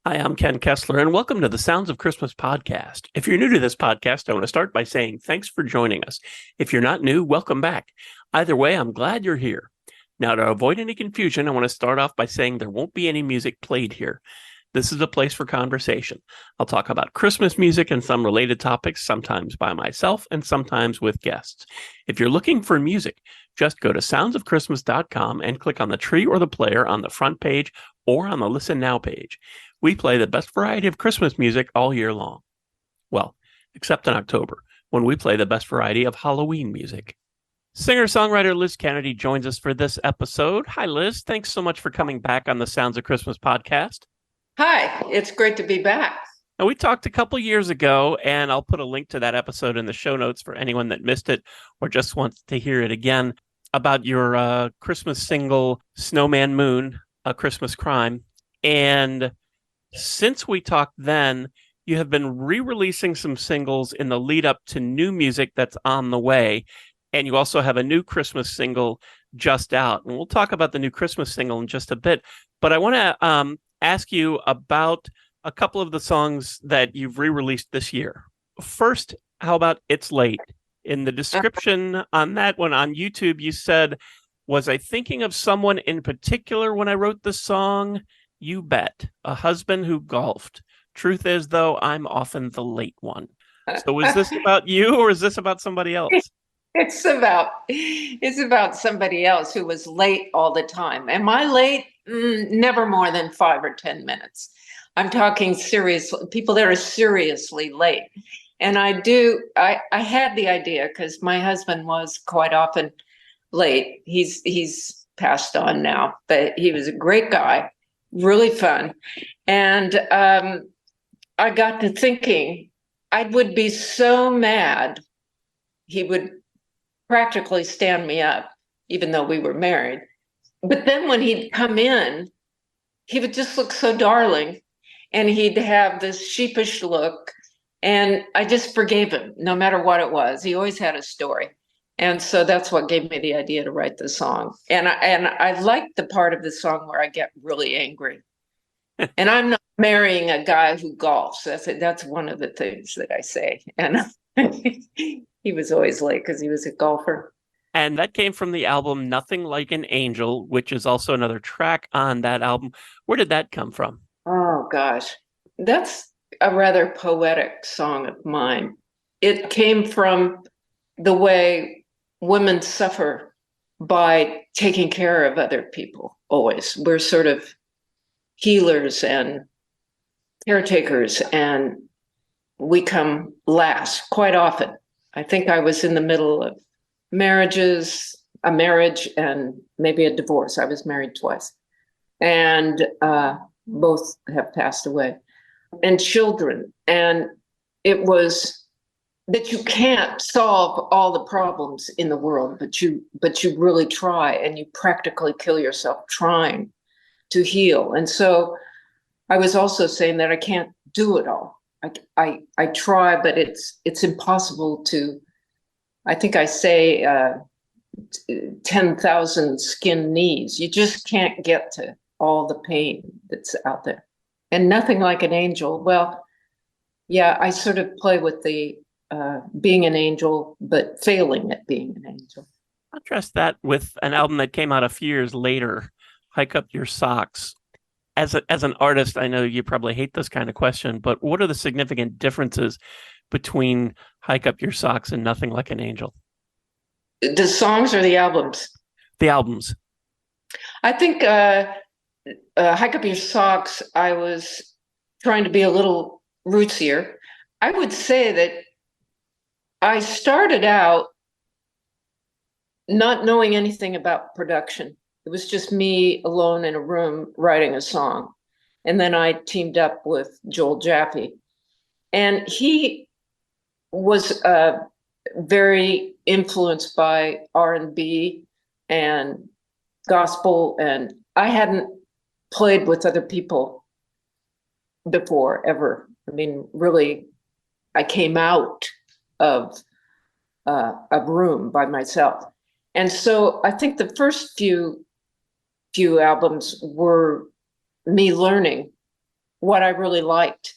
Hi, I'm Ken Kessler, and welcome to the Sounds of Christmas podcast. If you're new to this podcast, I want to start by saying thanks for joining us. If you're not new, welcome back. Either way, I'm glad you're here. Now, to avoid any confusion, I want to start off by saying there won't be any music played here. This is a place for conversation. I'll talk about Christmas music and some related topics, sometimes by myself and sometimes with guests. If you're looking for music, just go to soundsofchristmas.com and click on the tree or the player on the front page or on the Listen Now page. We play the best variety of Christmas music all year long. Well, except in October, when we play the best variety of Halloween music. Singer-songwriter Liz Kennedy joins us for this episode. Hi, Liz. Thanks so much for coming back on the Sounds of Christmas podcast. Hi, it's great to be back. Now, we talked a couple years ago, and I'll put a link to that episode in the show notes for anyone that missed it or just wants to hear it again, about your Christmas single, Snowman Moon, A Christmas Crime. And since we talked then, you have been re-releasing some singles in the lead up to new music that's on the way. And you also have a new Christmas single just out. And we'll talk about the new Christmas single in just a bit. But I want to ask you about a couple of the songs that you've re-released this year. First, how about It's Late? In the description on that one on YouTube, you said, "Was I thinking of someone in particular when I wrote the song? You bet. A husband who golfed. Truth is, though, I'm often the late one." So is this about you or is this about somebody else? It's about somebody else who was late all the time. Am I late? Never more than 5 or 10 minutes. I'm talking serious people that are seriously late. And I had the idea because my husband was quite often late. He's passed on now, but he was a great guy, really fun. And I got to thinking, I would be so mad. He would practically stand me up, even though we were married. But then when he'd come in, he would just look so darling, and he'd have this sheepish look. And I just forgave him, no matter what it was. He always had a story. And so that's what gave me the idea to write the song. And I liked the part of the song where I get really angry. And I'm not marrying a guy who golfs. That's one of the things that I say. And he was always late because he was a golfer. And that came from the album Nothing Like an Angel, which is also another track on that album. Where did that come from? Oh, gosh. That's a rather poetic song of mine. It came from the way women suffer by taking care of other people, always. We're sort of healers and caretakers, and we come last quite often. I think I was in the middle of a marriage and maybe a divorce. I was married twice, and both have passed away, and children. And it was that you can't solve all the problems in the world, but you really try, and you practically kill yourself trying to heal. And so I was also saying that I can't do it all. I try, but it's impossible to. I think I say 10,000 skin knees. You just can't get to all the pain that's out there. And Nothing Like an Angel. Well, yeah, I sort of play with the being an angel, but failing at being an angel. Contrast that with an album that came out a few years later, Hike Up Your Socks. As an artist, I know you probably hate this kind of question, but what are the significant differences between Hike Up Your Socks and Nothing Like an Angel? The songs or the albums? The albums. I think Hike Up Your Socks, I was trying to be a little rootsier. I would say that I started out not knowing anything about production. It was just me alone in a room writing a song. And then I teamed up with Joel Jaffe. And he was very influenced by R&B and gospel. And I hadn't played with other people before, ever. I mean, really, I came out of a room by myself. And so I think the first few albums were me learning what I really liked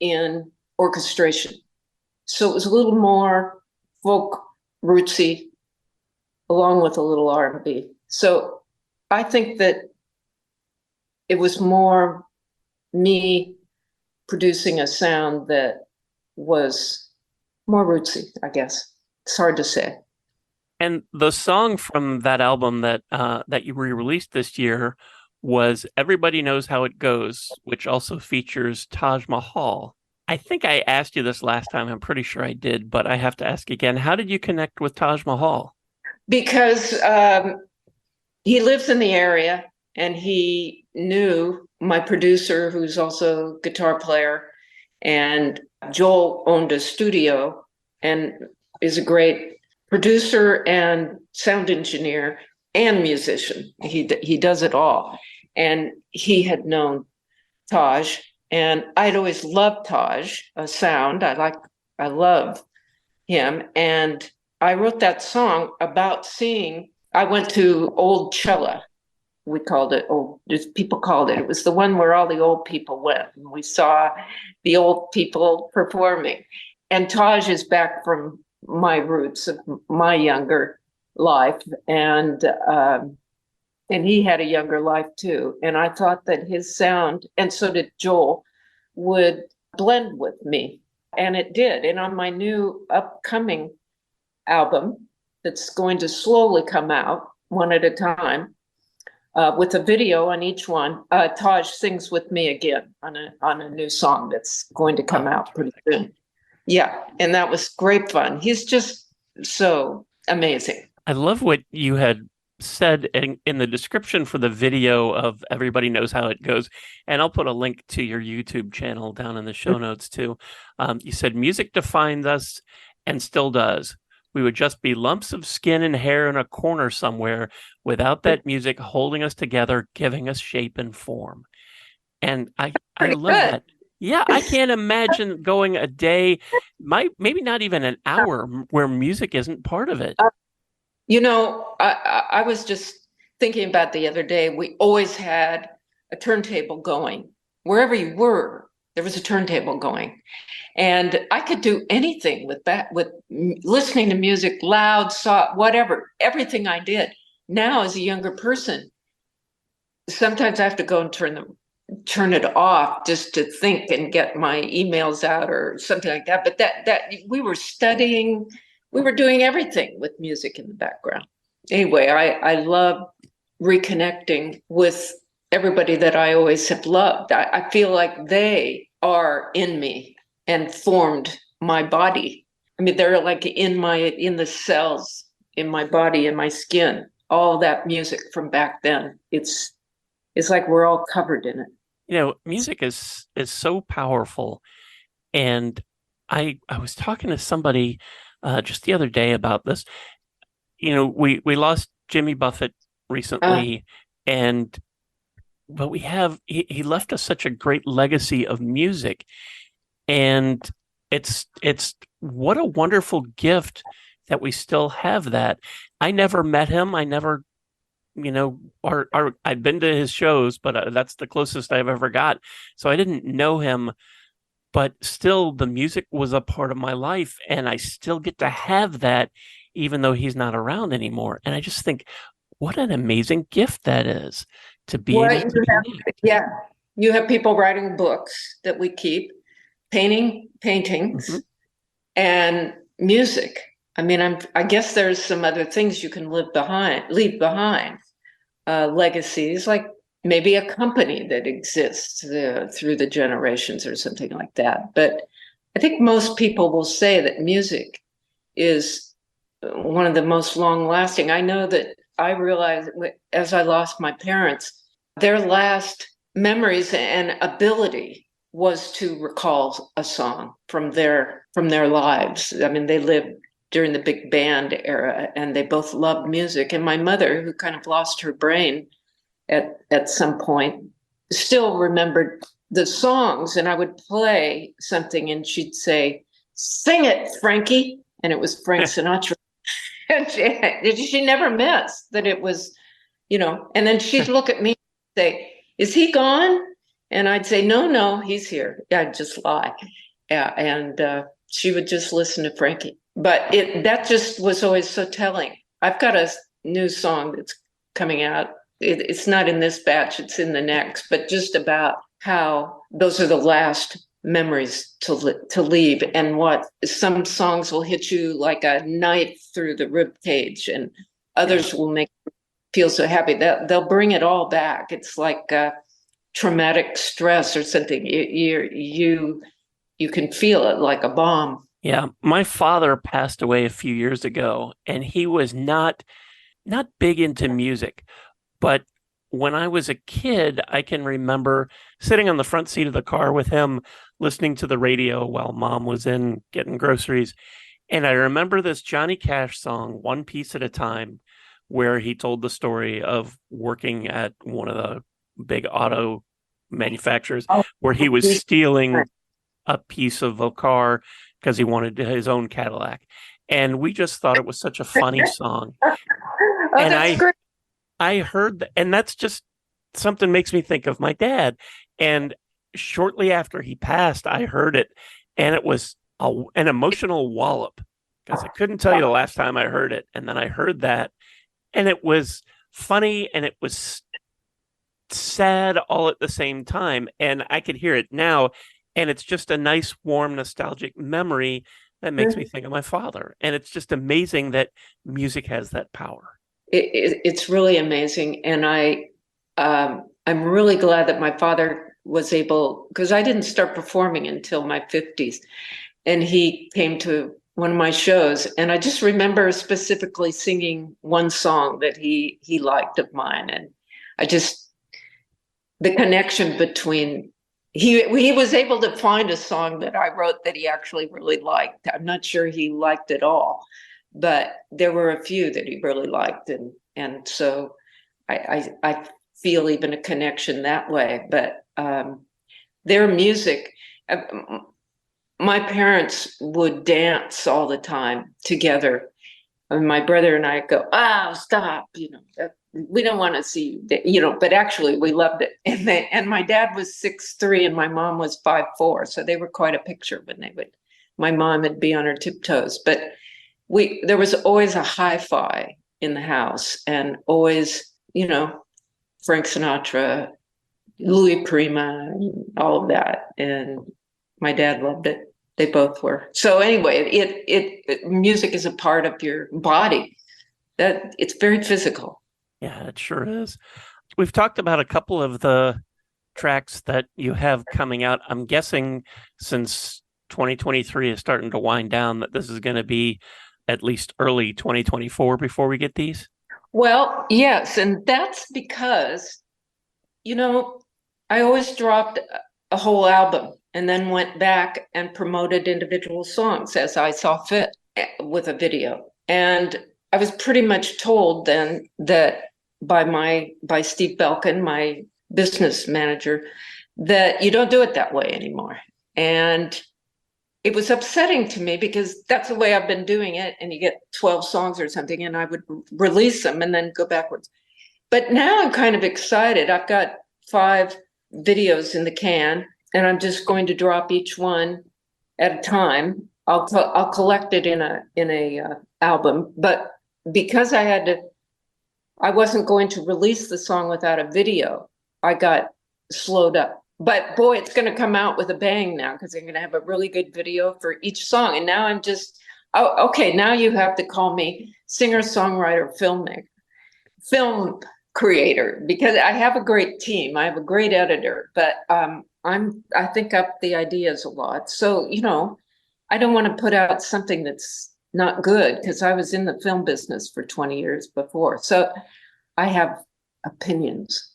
in orchestration. So it was a little more folk, rootsy, along with a little R&B. So I think that it was more me producing a sound that was more rootsy, I guess. It's hard to say. And the song from that album that you re-released this year was "Everybody Knows How It Goes," which also features Taj Mahal. I think I asked you this last time. I'm pretty sure I did, but I have to ask again. How did you connect with Taj Mahal? Because he lives in the area and he knew my producer, who's also a guitar player, and Joel owned a studio and is a great producer and sound engineer and musician. He does it all. And he had known Taj, and I'd always loved Taj, sound. I love him. And I wrote that song about seeing, I went to Old Cella. We called it old, people called it. It was the one where all the old people went, and we saw the old people performing. And Taj is back from my roots of my younger life, and he had a younger life too. And I thought that his sound, and so did Joel, would blend with me, and it did. And on my new upcoming album, that's going to slowly come out one at a time, with a video on each one, Taj sings with me again on a new song that's going to come out pretty soon. Yeah, and that was great fun. He's just so amazing. I love what you had said in the description for the video of "Everybody Knows How It Goes," and I'll put a link to your YouTube channel down in the show notes too. You said music defined us and still does. We would just be lumps of skin and hair in a corner somewhere without that music holding us together, giving us shape and form. And I love that. Yeah, I can't imagine going a day, maybe not even an hour, where music isn't part of it. You know, I was just thinking about the other day, we always had a turntable going. Wherever you were, there was a turntable going. And I could do anything with that, with listening to music loud, soft, whatever, everything I did. Now, as a younger person, sometimes I have to go and turn it off just to think and get my emails out or something like that. But that we were studying, we were doing everything with music in the background. Anyway, I love reconnecting with everybody that I always have loved. I feel like they are in me and formed my body. I mean, they're like in the cells in my body, in my skin. All that music from back then. It's like we're all covered in it. You know, music is so powerful. And I was talking to somebody just the other day about this. You know, we lost Jimmy Buffett recently, but he left us such a great legacy of music. And it's what a wonderful gift that we still have that. I never met him. I never, or I've been to his shows, but that's the closest I've ever got. So I didn't know him, but still the music was a part of my life, and I still get to have that even though he's not around anymore. And I just think, what an amazing gift that is to be able to connect. Yeah. You have people writing books that we keep, paintings, mm-hmm. and music. I mean, I guess there's some other things you can leave behind, legacies, like maybe a company that exists through the generations or something like that. But I think most people will say that music is one of the most long-lasting. I know that I realized as I lost my parents, their last memories and ability was to recall a song from their lives. I mean, they lived during the big band era, and they both loved music. And my mother, who kind of lost her brain at some point, still remembered the songs. And I would play something, and she'd say, "Sing it, Frankie," and it was Frank Sinatra. And she never missed that it was, And then she'd look at me and say, "Is he gone?" And I'd say, no, no, he's here. Yeah, I'd just lie. Yeah, and she would just listen to Frankie. But that just was always so telling. I've got a new song that's coming out. It's not in this batch, it's in the next, but just about how those are the last memories to leave, and what some songs will hit you like a knife through the rib cage, and others will make you feel so happy that they'll bring it all back. It's like traumatic stress or something. You can feel it like a bomb. Yeah, my father passed away a few years ago, and he was not big into music, but when I was a kid, I can remember sitting on the front seat of the car with him, listening to the radio while mom was in getting groceries. And I remember this Johnny Cash song, One Piece at a Time, where he told the story of working at one of the big auto manufacturers, where he was stealing a piece of a car because he wanted his own Cadillac. And we just thought it was such a funny song. Oh, And that's great. I heard that, and that's just something makes me think of my dad. And shortly after he passed, I heard it, and it was an emotional wallop because I couldn't tell you the last time I heard it. And then I heard that, and it was funny and it was sad all at the same time. And I could hear it now, and it's just a nice, warm, nostalgic memory that makes me think of my father. And it's just amazing that music has that power. It's really amazing, and I'm really glad that my father was able, because I didn't start performing until my 50s, and he came to one of my shows, and I just remember specifically singing one song that he liked of mine, and the connection between he was able to find a song that I wrote that he actually really liked. I'm not sure he liked it all, but there were a few that he really liked, and so I feel even a connection that way. But their music, my parents would dance all the time together, and my brother and I go, "Oh, stop! We don't want to see you." But actually, we loved it. And my dad was 6'3" and my mom was 5'4", so they were quite a picture when they would. My mom would be on her tiptoes, but there was always a hi-fi in the house, and always, Frank Sinatra, Louis Prima, and all of that. And my dad loved it. They both were. So anyway, music is a part of your body. That it's very physical. Yeah, it sure is. We've talked about a couple of the tracks that you have coming out. I'm guessing since 2023 is starting to wind down that this is going to be at least early 2024 before we get these? Well, yes, and that's because, I always dropped a whole album and then went back and promoted individual songs as I saw fit with a video. And I was pretty much told then that by Steve Belkin, my business manager, that you don't do it that way anymore. And it was upsetting to me because that's the way I've been doing it. And you get 12 songs or something, and I would release them and then go backwards. But now I'm kind of excited. I've got 5 videos in the can, and I'm just going to drop each one at a time. I'll collect it in a album. But because I wasn't going to release the song without a video, I got slowed up. But boy, it's going to come out with a bang now, because I'm going to have a really good video for each song. And now I'm just, okay, now you have to call me singer, songwriter, filmmaker, film creator, because I have a great team. I have a great editor, but I think up the ideas a lot. So, I don't want to put out something that's not good, because I was in the film business for 20 years before. So I have opinions.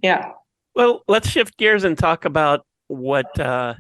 Yeah. Well, let's shift gears and talk about what a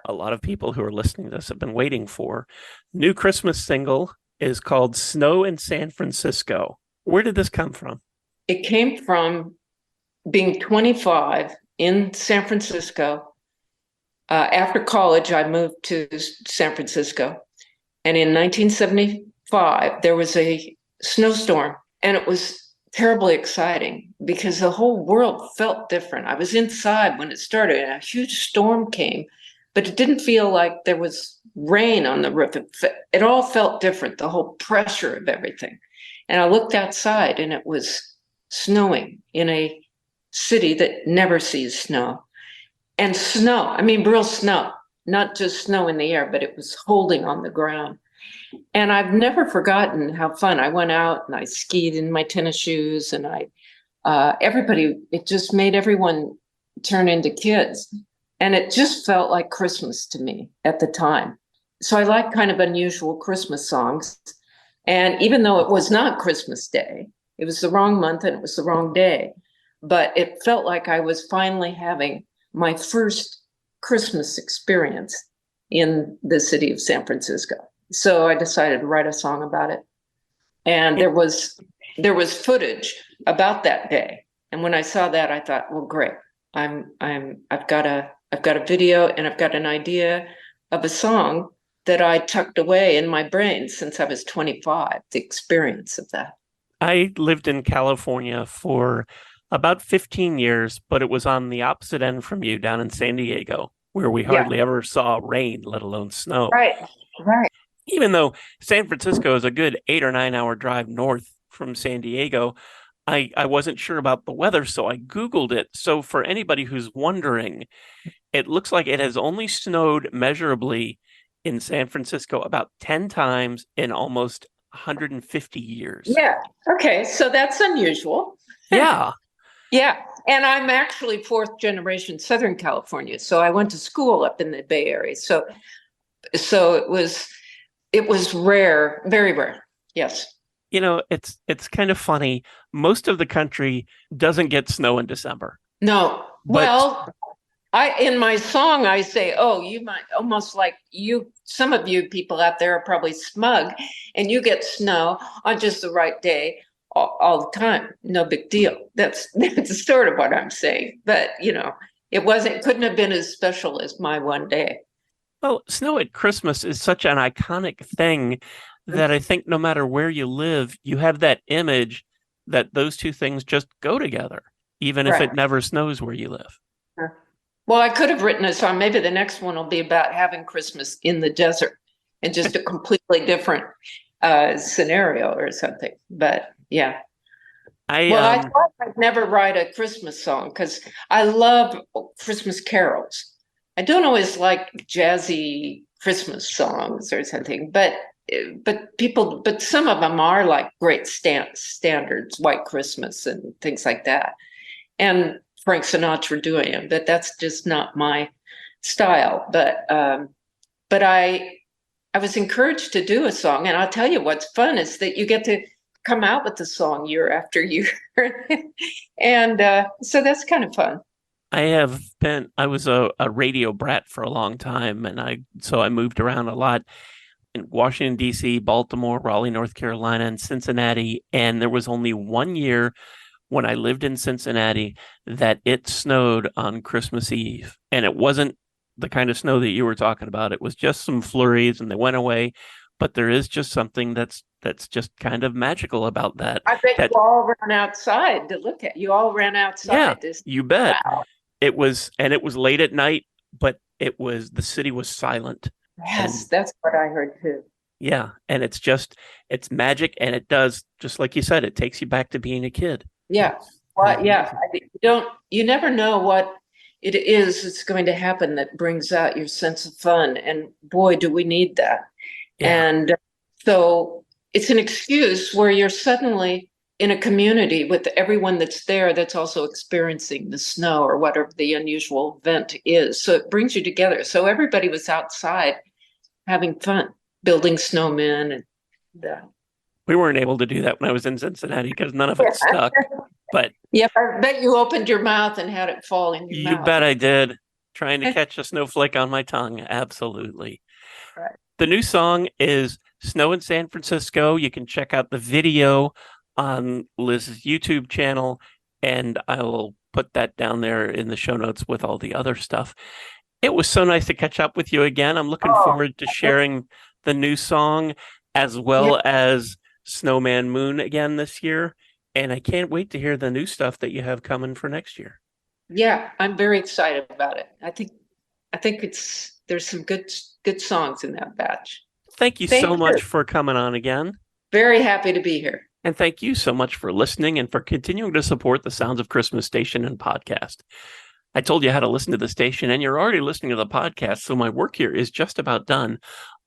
lot of people who are listening to this have been waiting for. New Christmas single is called Snow in San Francisco. Where did this come from? It came from being 25 in San Francisco. After college, I moved to San Francisco. And in 1975, there was a snowstorm, and it was terribly exciting because the whole world felt different. I was inside when it started, and a huge storm came, but it didn't feel like there was rain on the roof. It all felt different, the whole pressure of everything. And I looked outside, and it was snowing in a city that never sees snow. And snow, I mean, real snow, not just snow in the air, but it was holding on the ground. And I've never forgotten how fun. I went out and I skied in my tennis shoes, and everybody, it just made everyone turn into kids. And it just felt like Christmas to me at the time. So I like kind of unusual Christmas songs. And even though it was not Christmas Day, it was the wrong month and it was the wrong day, but it felt like I was finally having my first Christmas experience in the city of San Francisco. So I decided to write a song about it. And there was footage about that day. And when I saw that, I thought, well, great. I've got a video, and I've got an idea of a song that I tucked away in my brain since I was 25, the experience of that. I lived in California for about 15 years, but it was on the opposite end from you down in San Diego, where we hardly ever saw rain, let alone snow. Right, right. Even though San Francisco is a good 8 or 9 hour drive north from San Diego, I wasn't sure about the weather, so I Googled it. So for anybody who's wondering, it looks like it has only snowed measurably in San Francisco about 10 times in almost 150 years. Yeah. Okay. So that's unusual. Yeah. Yeah. And I'm actually fourth generation Southern California. So I went to school up in the Bay Area. So it was rare, very rare. Yes. You know, it's kind of funny. Most of the country doesn't get snow in December. No. Well, in my song, I say, oh, you might almost like some of you people out there are probably smug, and you get snow on just the right day all the time. No big deal. That's sort of what I'm saying. But, couldn't have been as special as my one day. Well, snow at Christmas is such an iconic thing that I think no matter where you live, you have that image that those two things just go together, even if it never snows where you live. Well, I could have written a song. Maybe the next one will be about having Christmas in the desert and just a completely different scenario or something. But yeah. I thought I'd never write a Christmas song because I love Christmas carols. I don't always like jazzy Christmas songs or something, but some of them are like great standards, White Christmas and things like that. And Frank Sinatra doing it, but that's just not my style. But I was encouraged to do a song, and I'll tell you what's fun is that you get to come out with the song year after year, and so that's kind of fun. I was a radio brat for a long time, and I moved around a lot in Washington, D.C., Baltimore, Raleigh, North Carolina, and Cincinnati, and there was only one year when I lived in Cincinnati that it snowed on Christmas Eve. And it wasn't the kind of snow that you were talking about. It was just some flurries and they went away. But there is just something that's just kind of magical about that. I bet you all ran outside to look at. You all ran outside. Yeah, you bet. Wow. It was late at night, but the city was silent. Yes, and that's what I heard too. Yeah. And it's magic. And it does, just like you said, it takes you back to being a kid. Yeah. Well, yeah. You never know what it is that's going to happen that brings out your sense of fun. And boy, do we need that. Yeah. And so it's an excuse where you're suddenly in a community with everyone that's there that's also experiencing the snow or whatever the unusual event is. So it brings you together. So everybody was outside having fun, building snowmen and we weren't able to do that when I was in Cincinnati because none of it stuck. But yeah, I bet you opened your mouth and had it fall in your mouth. You bet I did. Trying to catch a snowflake on my tongue. Absolutely. Right. The new song is Snow in San Francisco. You can check out the video on Liz's YouTube channel, and I will put that down there in the show notes with all the other stuff. It was so nice to catch up with you again. I'm looking forward to sharing the new song as well as Snowman Moon again this year. And I can't wait to hear the new stuff that you have coming for next year. Yeah, I'm very excited about it. I think there's some good songs in that batch. Thank you so Thank much you. for coming on again. Very happy to be here. And thank you so much for listening and for continuing to support the Sounds of Christmas station and podcast. I told you how to listen to the station, and you're already listening to the podcast, so my work here is just about done.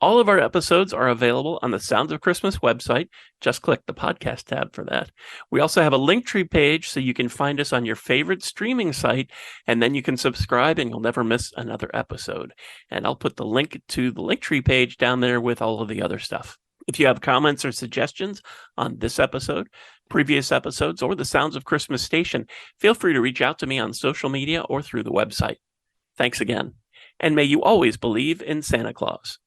All of our episodes are available on the Sounds of Christmas website. Just click the podcast tab for that. We also have a Linktree page so you can find us on your favorite streaming site, and then you can subscribe and you'll never miss another episode. And I'll put the link to the Linktree page down there with all of the other stuff. If you have comments or suggestions on this episode, previous episodes, or the Sounds of Christmas station, feel free to reach out to me on social media or through the website. Thanks again, and may you always believe in Santa Claus.